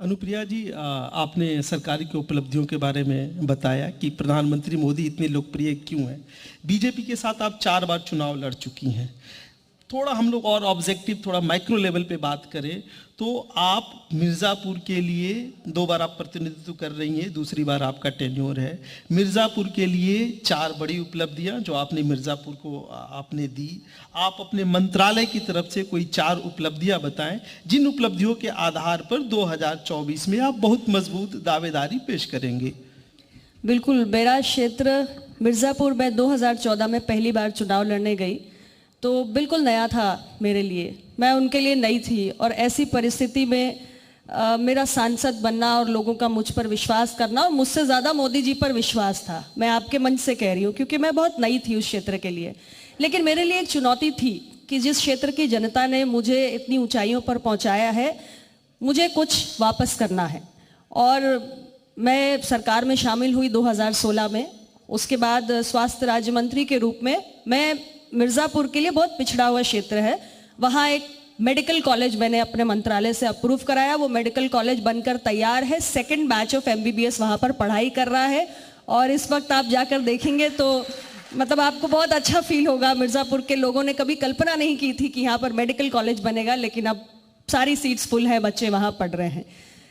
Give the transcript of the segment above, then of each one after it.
अनुप्रिया जी, आपने सरकार की उपलब्धियों के बारे में बताया कि प्रधानमंत्री मोदी इतने लोकप्रिय क्यों हैं। बीजेपी के साथ आप 4 बार चुनाव लड़ चुकी हैं। थोड़ा हम लोग और ऑब्जेक्टिव, थोड़ा माइक्रो लेवल पे बात करें तो आप मिर्ज़ापुर के लिए 2 बार आप प्रतिनिधित्व कर रही हैं, दूसरी बार आपका टेन्योर है। मिर्ज़ापुर के लिए 4 बड़ी उपलब्धियां जो आपने मिर्ज़ापुर को आपने दी। आप अपने मंत्रालय की तरफ से कोई 4 उपलब्धियां बताएं जिन उपलब्धियों के आधार पर 2024 में आप बहुत मजबूत दावेदारी पेश करेंगे। बिल्कुल, मेरा क्षेत्र मिर्ज़ापुर में 2014 में पहली बार चुनाव लड़ने गई तो बिल्कुल नया था मेरे लिए, मैं उनके लिए नई थी। और ऐसी परिस्थिति में मेरा सांसद बनना और लोगों का मुझ पर विश्वास करना, और मुझसे ज़्यादा मोदी जी पर विश्वास था, मैं आपके मंच से कह रही हूँ, क्योंकि मैं बहुत नई थी उस क्षेत्र के लिए। लेकिन मेरे लिए एक चुनौती थी कि जिस क्षेत्र की जनता ने मुझे इतनी ऊंचाइयों पर पहुँचाया है, मुझे कुछ वापस करना है। और मैं सरकार में शामिल हुई 2016 में। उसके बाद स्वास्थ्य राज्य मंत्री के रूप में मैं मिर्ज़ापुर के लिए बहुत पिछड़ा हुआ क्षेत्र है, वहाँ एक मेडिकल कॉलेज मैंने अपने मंत्रालय से अप्रूव कराया। वो मेडिकल कॉलेज बनकर तैयार है, 2nd बैच ऑफ MBBS वहाँ पर पढ़ाई कर रहा है। और इस वक्त आप जाकर देखेंगे तो मतलब आपको बहुत अच्छा फील होगा। मिर्ज़ापुर के लोगों ने कभी कल्पना नहीं की थी कि यहाँ पर मेडिकल कॉलेज बनेगा, लेकिन अब सारी सीट्स फुल है, बच्चे वहाँ पढ़ रहे हैं।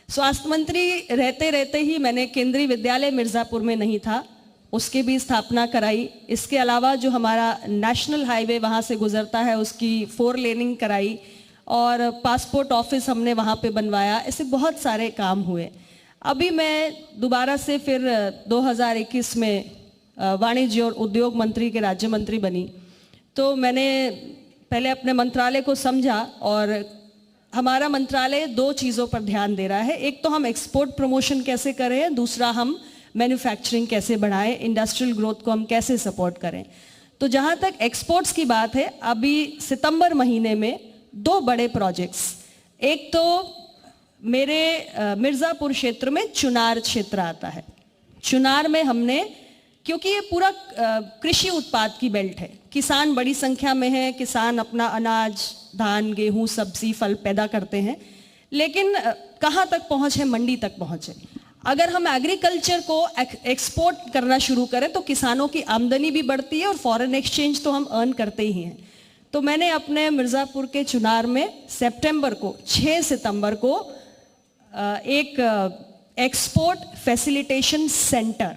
स्वास्थ्य मंत्री रहते रहते ही मैंने केंद्रीय विद्यालय मिर्ज़ापुर में नहीं था, उसकी भी स्थापना कराई। इसके अलावा जो हमारा नेशनल हाईवे वहाँ से गुजरता है उसकी 4 लेनिंग कराई, और पासपोर्ट ऑफिस हमने वहाँ पे बनवाया। ऐसे बहुत सारे काम हुए। अभी मैं दोबारा से फिर 2021 में वाणिज्य और उद्योग मंत्री के राज्य मंत्री बनी। तो मैंने पहले अपने मंत्रालय को समझा, और हमारा मंत्रालय 2 चीज़ों पर ध्यान दे रहा है। एक तो हम एक्सपोर्ट प्रमोशन कैसे करें, दूसरा हम मैन्युफैक्चरिंग कैसे बढ़ाएं, इंडस्ट्रियल ग्रोथ को हम कैसे सपोर्ट करें। तो जहां तक एक्सपोर्ट्स की बात है, अभी सितंबर महीने में 2 बड़े प्रोजेक्ट्स, एक तो मेरे मिर्ज़ापुर क्षेत्र में चुनार क्षेत्र आता है। चुनार में हमने, क्योंकि ये पूरा कृषि उत्पाद की बेल्ट है, किसान बड़ी संख्या में है, किसान अपना अनाज, धान, गेहूं, सब्जी, फल पैदा करते हैं, लेकिन कहाँ तक पहुँच है? मंडी तक पहुँच है। अगर हम एग्रीकल्चर को एक्सपोर्ट करना शुरू करें तो किसानों की आमदनी भी बढ़ती है, और फॉरेन एक्सचेंज तो हम अर्न करते ही हैं। तो मैंने अपने मिर्ज़ापुर के चुनार में 6 सितंबर को एक एक्सपोर्ट फैसिलिटेशन सेंटर,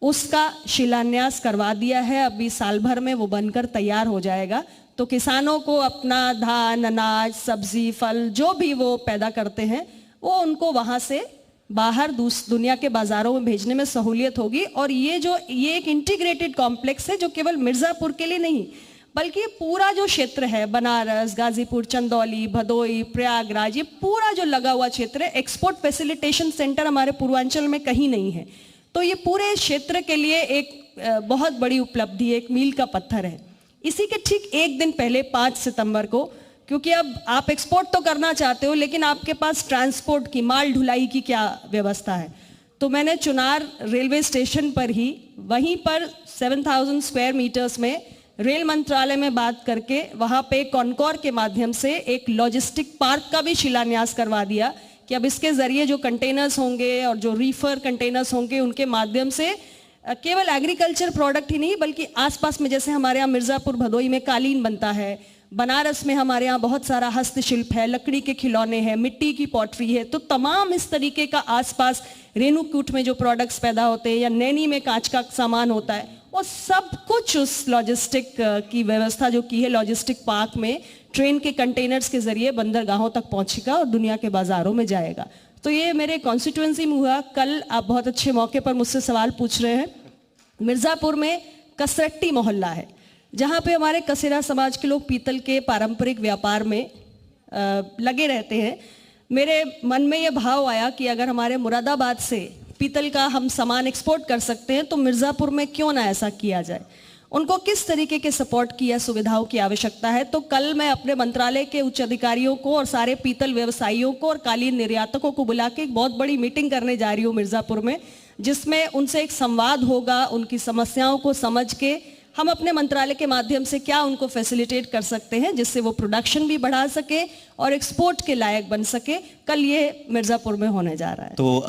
उसका शिलान्यास करवा दिया है। अभी साल भर में वो बनकर तैयार हो जाएगा। तो किसानों को अपना धान, अनाज, सब्जी, फल जो भी वो पैदा करते हैं, वो उनको वहाँ से बाहर दुनिया के बाजारों में भेजने में सहूलियत होगी। और ये एक इंटीग्रेटेड कॉम्प्लेक्स है जो केवल मिर्ज़ापुर के लिए नहीं, बल्कि ये पूरा जो क्षेत्र है, बनारस, गाजीपुर, चंदौली, भदोई, प्रयागराज, ये पूरा जो लगा हुआ क्षेत्र है, एक्सपोर्ट फैसिलिटेशन सेंटर हमारे पूर्वांचल में कहीं नहीं है। तो ये पूरे क्षेत्र के लिए एक बहुत बड़ी उपलब्धि, एक मील का पत्थर है। इसी के ठीक एक दिन पहले 5 सितंबर को, क्योंकि अब आप एक्सपोर्ट तो करना चाहते हो, लेकिन आपके पास ट्रांसपोर्ट की, माल ढुलाई की क्या व्यवस्था है, तो मैंने चुनार रेलवे स्टेशन पर ही, वहीं पर 7000 स्क्वायर मीटर्स में रेल मंत्रालय में बात करके वहाँ पे कॉनकॉर के माध्यम से एक लॉजिस्टिक पार्क का भी शिलान्यास करवा दिया कि अब इसके जरिए जो कंटेनर्स होंगे और जो रीफर कंटेनर्स होंगे, उनके माध्यम से केवल एग्रीकल्चर प्रोडक्ट ही नहीं, बल्कि आसपास में, जैसे हमारे यहाँ मिर्ज़ापुर, भदोई में कालीन बनता है, बनारस में हमारे यहाँ बहुत सारा हस्तशिल्प है, लकड़ी के खिलौने हैं, मिट्टी की पॉटरी है, तो तमाम इस तरीके का आसपास रेणुकूट में जो प्रोडक्ट्स पैदा होते हैं, या नैनी में कांच का सामान होता है, वो सब कुछ उस लॉजिस्टिक की व्यवस्था जो की है लॉजिस्टिक पार्क में, ट्रेन के कंटेनर्स के जरिए बंदरगाहों तक पहुंचेगा और दुनिया के बाजारों में जाएगा। तो ये मेरे कॉन्स्टिट्यूएंसी में हुआ। कल आप बहुत अच्छे मौके पर मुझसे सवाल पूछ रहे हैं। मिर्ज़ापुर में कसरट्टी मोहल्ला है, जहाँ पे हमारे कसेरा समाज के लोग पीतल के पारंपरिक व्यापार में लगे रहते हैं। मेरे मन में ये भाव आया कि अगर हमारे मुरादाबाद से पीतल का हम सामान एक्सपोर्ट कर सकते हैं, तो मिर्ज़ापुर में क्यों ना ऐसा किया जाए। उनको किस तरीके के सपोर्ट की या सुविधाओं की आवश्यकता है। तो कल मैं अपने मंत्रालय के उच्च अधिकारियों को और सारे पीतल व्यवसायियों को और कालीन निर्यातकों को बुला के एक बहुत बड़ी मीटिंग करने जा रही हूँ मिर्ज़ापुर में, जिसमें उनसे एक संवाद होगा, उनकी समस्याओं को समझ के हम अपने मंत्रालय के माध्यम से क्या उनको फैसिलिटेट कर सकते हैं जिससे वो प्रोडक्शन भी बढ़ा सके और एक्सपोर्ट के लायक बन सके। कल ये मिर्ज़ापुर में होने जा रहा है। तो